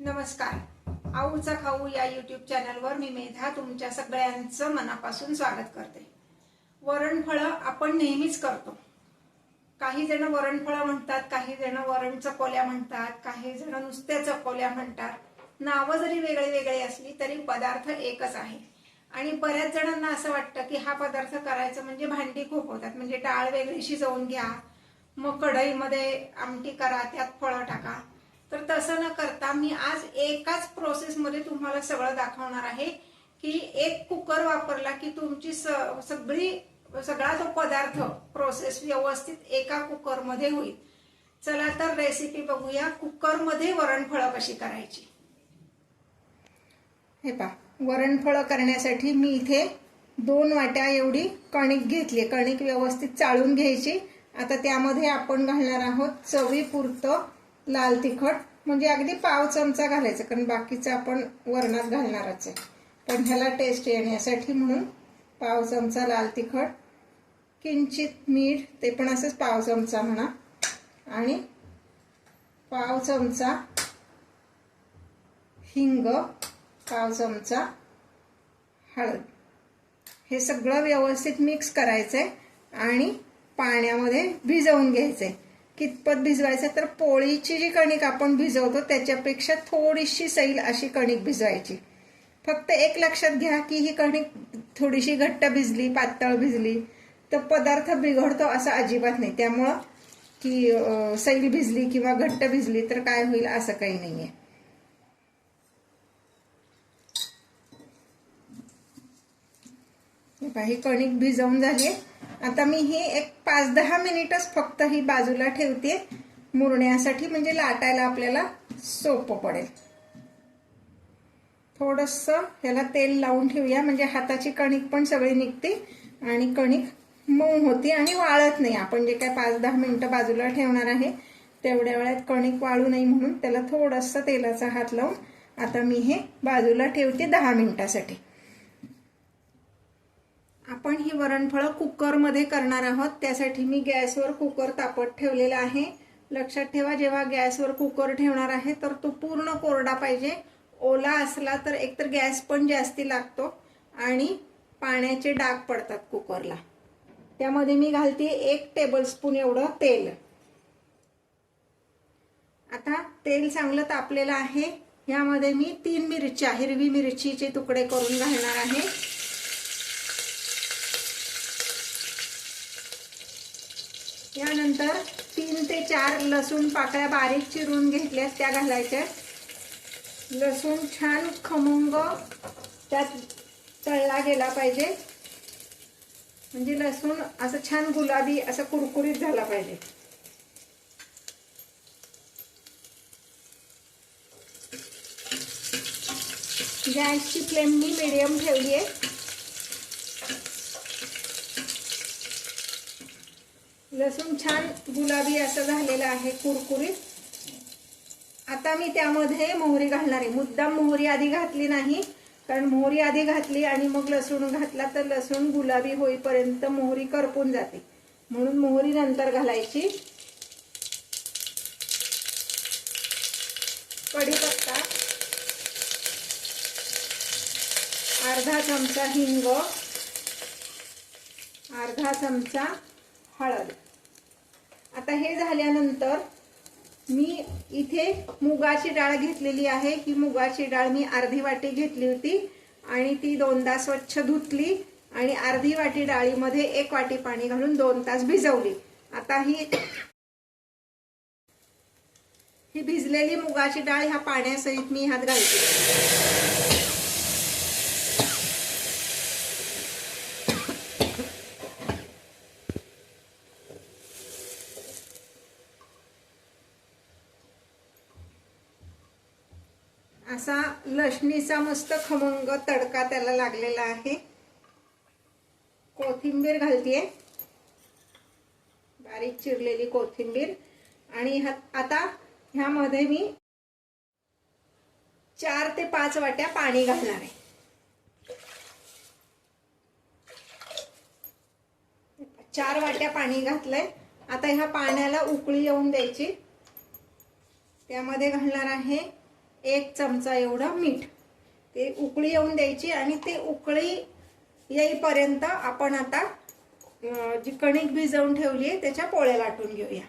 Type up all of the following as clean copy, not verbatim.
नमस्कार। आऊचा खाऊ या यूट्यूब चॅनलवर मी मेधा तुमच्या सगळ्यांचं मनापासून स्वागत करते। वरणफळं आपण नेहमीच करतो। काही जण वरणफळं म्हणतात, काही जण वरण चकोल्या म्हणतात, काही जण नुसत्या चकोल्या म्हणतात। नावं जरी वेगळी वेगळी असली तरी पदार्थ एकच आहे। आणि बऱ्याच जणांना असं वाटतं की हा पदार्थ करायचा म्हणजे भांडी खूप होतात, म्हणजे डाळ वेगळी शिजवून घ्या, मग कढईमध्ये आमटी करा, त्यात फळं टाका। तर तसं न करता मी आज एकाच प्रोसेस मध्ये तुम्हाला सगळं दाखवणार आहे की एक कुकर वापरला की तुमची सगळा तो पदार्थ प्रोसेस व्यवस्थित एका कुकर मध्ये होईल। चला तर रेसिपी बघूया, कुकर मध्ये वरणफळं कशी करायची। हे पहा, वरणफळं करण्यासाठी मी इथे 2 वाट्या एवढी कणिक घेतली। कणिक व्यवस्थित चाळून घ्यायची। आता त्यामध्ये आपण घालणार आहोत चवीपुरतं लाल तिखट, म्हणजे अगदी पाव चमचा घालायचं, कारण बाकीचं आपण वरणात घालणारच आहे, पण ह्याला टेस्ट येण्यासाठी म्हणून पाव चमचा लाल तिखट, किंचित मीठ, ते पण असंच पाव चमचा म्हणा, आणि पाव चमचा हिंग, पाव चमचा हळद। हे सगळं व्यवस्थित मिक्स करायचंय आणि पाण्यामध्ये भिजवून घ्यायचंय। कितपत भिजवायचं तर पोळीची जी कणिक आपण भिजवतो त्याच्यापेक्षा थोडीशी सैल अशी कणिक भिजवायची। फक्त एक लक्षात घ्या की ही कणिक थोडीशी घट्ट भिजली, पातळ भिजली तर पदार्थ बिघडतो असं अजिबात नाही। त्यामुळं की सैल भिजली किंवा घट्ट भिजली तर काय होईल असं काही नाहीये। ही कणिक भिजवून झाली। आता मी ही एक 5-10 मिनिटच फक्त ही बाजूला ठेवते मुरण्यासाठी, म्हणजे लाटायला आपल्याला सोपं पडेल। थोडंसं ह्याला तेल लावून ठेवूया, म्हणजे हाताची कणिक पण सगळी निघते आणि कणिक मऊ होती आणि वाळत नाही। आपण जे काय 5-10 मिनिटं बाजूला ठेवणार आहे तेवढ्या वेळात कणिक वाळू नये म्हणून त्याला थोडंसं तेलाचा हात लावून आता मी हे बाजूला ठेवते 10 मिनिटासाठी। आपण ही वरणफळं कुकर मध्ये करणार आहोत, त्यासाठी मी गॅसवर कुकर तापत ठेवलेला आहे। लक्षात ठेवा, जेव्हा गॅसवर कुकर ठेवणार आहे तर तो पूर्ण कोरडा पाहिजे। ओला असला तर एकतर गॅस पण जास्ती लागतो आणि पाण्याचे डाग पडतात कुकरला। त्यामध्ये मी घालते 1 टेबलस्पून एवढं तेल। आता तेल चांगलं तापलेलं आहे, यामध्ये मी 3 मिरच्या, हिरवी मिरचीचे तुकडे करून घालणार आहे। यानंतर 3 ते 4 लसूण पाकळ्या बारीक चिरून घेतल्यात त्या घालायच्या। लसूण छान खमंग त्यात तळला गेला पाहिजे, म्हणजे लसूण असं छान गुलाबी असं कुरकुरीत झाला पाहिजे। गॅसची फ्लेम मी मीडियम ठेवली आहे। लसूण छान गुलाबी असं झालेलं आहे, कुरकुरीत। आता मी त्यामध्ये मोहरी घालणार आहे। मुद्दाम मोहरी आधी घातली नाही, कारण मोहरी आधी घातली आणि मग लसूण घातला तर लसूण गुलाबी होईपर्यंत मोहरी करपून जाते, म्हणून मोहरी नंतर घालायची। कढीपत्ता, अर्धा चमचा हिंग, अर्धा चमचा हळद। आता हे झाल्यानंतर मी इथे मुगाची डाळ घेतलेली आहे। ही मुगाची डाळ मी अर्धी वाटी घेतली होती आणि ती 2दा स्वच्छ धुतली आणि अर्धी वाटी डाळीमध्ये 1 वाटी पाणी घालून 2 तास भिजवली। आता ही भिजलेली मुगाची डाळ ह्या पाण्यासहित मी ह्यात घालते। असा लसणीचा मस्त खमंग तडका त्याला लागलेला आहे। कोथिंबीर घालतेय, बारीक चिरलेली कोथिंबीर, आणि आता ह्यामध्ये मी 4 ते 5 वाट्या पाणी घालणार आहे। 4 वाट्या पाणी घातलंय। आता ह्या पाण्याला उकळी येऊन द्यायची। त्यामध्ये घालणार आहे 1 चमचा एवढं मीठ. ते उकळी येऊन द्यायची आणि ते उकळी येईपर्यंत आपण आता जी कणिक भिजवून ठेवली आहे त्याच्या पोळ्या लाटून घेऊया.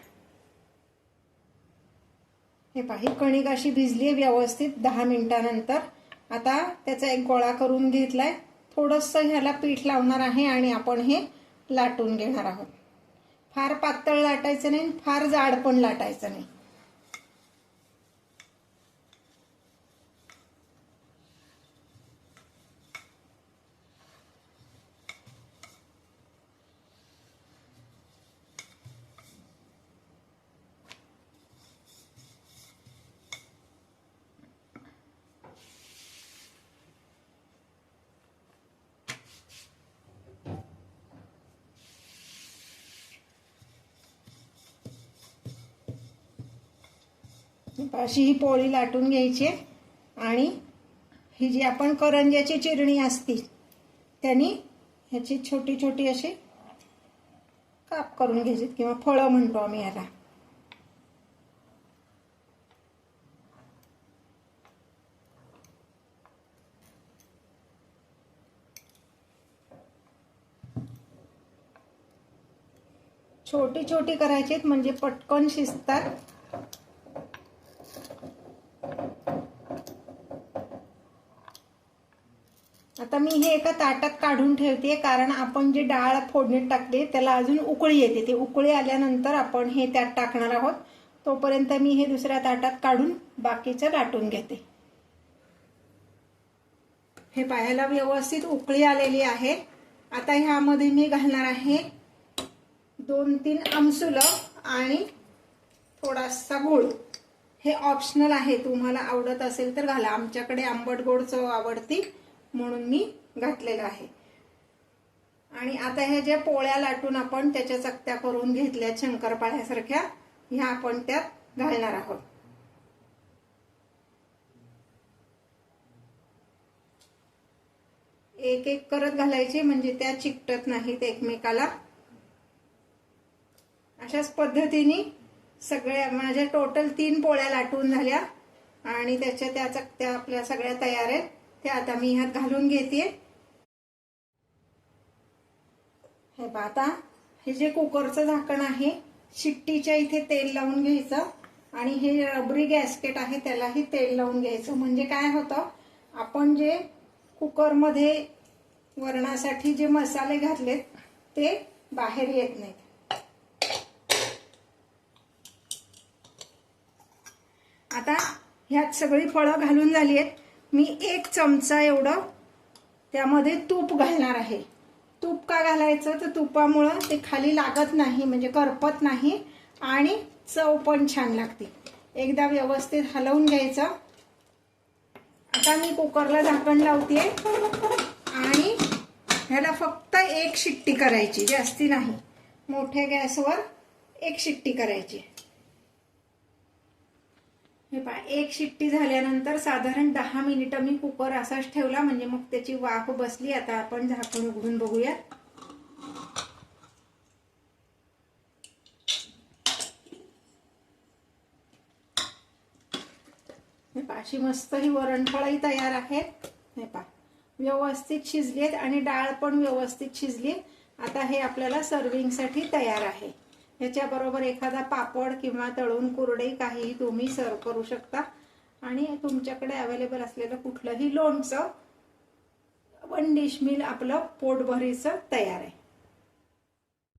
हे पहा, ही कणिक अशी भिजली आहे व्यवस्थित 10 मिनिटानंतर. आता त्याचा एक गोळा करून घेतलाय. थोडंसं ह्याला पीठ लावणार आहे आणि आपण हे लाटून घेणार आहोत. फार पातळ लाटायचं नाही, फार जाड पण लाटायचं नाही. अशी ही पोळी लाटून घ्यायची आणि ही जी आपण करंज्याची चिरणी असती त्यांनी ह्याची छोटी छोटी अशी काप करून घ्यायची किंवा फळं म्हणतो आम्ही याला. छोटी छोटी करायची म्हणजे पटकन शिजतात. आता मी हे एका ताटात काढून ठेवते कारण आपण जे डाळ फोडणीत टाकले त्याला अजून उकळी येते. ते उकळी आल्यानंतर आपण हे त्यात टाकणार आहोत. तोपर्यंत मी हे दुसऱ्या ताटात काढून बाकीचं लाटून घेते. हे पाहायला व्यवस्थित उकळी आलेली आहे. आता ह्यामध्ये मी घालणार आहे 2-3 आमसूल आणि थोडासा गूळ. हे ऑप्शनल आहे, तुम्हाला आवडत असेल तर घाला. आमच्याकडे आंबट गोड चव आवडती म्हणून मी घातलेलं आहे. आणि आता ह्या ज्या पोळ्या लाटून आपण त्याच्या चकत्या करून घेतल्या शंकरपाळ्यासारख्या, ह्या आपण त्यात घालणार आहोत. एक एक करत घालायचे म्हणजे त्या चिकटत नाहीत एकमेकाला. अशाच पद्धतीने सगळ्या माझ्या टोटल 3 पोळ्या लाटून झाल्या आणि त्याच्या त्या चकत्या आपल्या सगळ्या तयार आहेत. ते आता मी ह्यात घालून घेते. हे आता हे जे कुकरचं झाकण आहे, शिट्टीच्या इथे तेल लावून घ्यायचं आणि हे रबरी गॅस्केट आहे त्यालाही तेल लावून घ्यायचं. म्हणजे काय होतं, आपण जे कुकरमध्ये वरणासाठी जे मसाले घातलेत ते बाहेर येत नाहीत. आता ह्यात सगळी फळं घालून झाली आहेत. मी 1 चमचा एवढं त्यामध्ये तूप घालणार आहे. तूप का घालायचं तर तुपामुळं ते खाली लागत नाही, म्हणजे करपत नाही आणि चव पण छान लागते. एकदा व्यवस्थित हलवून घ्यायचं. आता मी कुकरला झाकण लावते आणि ह्याला फक्त 1 शिट्टी करायची, जास्ती नाही. मोठ्या गॅसवर 1 शिट्टी करायची. हे पहा, 1 शिट्टी झाल्यानंतर साधारण 10 मिनिटं मी कुकर असाच ठेवला, म्हणजे मग त्याची वाफ बसली. आता आपण झाकण उघडून बघूया. हे पहा, अशी मस्त ही वरणफळही तयार आहेत. हे पहा, व्यवस्थित शिजलीत आणि डाळ पण व्यवस्थित शिजली. आता हे आपल्याला सर्विंगसाठी तयार आहे. ह्याच्याबरोबर एखादा पापड किंवा तळून कुरडई काहीही तुम्ही सर्व करू शकता. आणि तुमच्याकडे अवेलेबल असलेलं कुठलंही लोणचं, 1 डिश मील आपलं पोटभरीचं तयार आहे.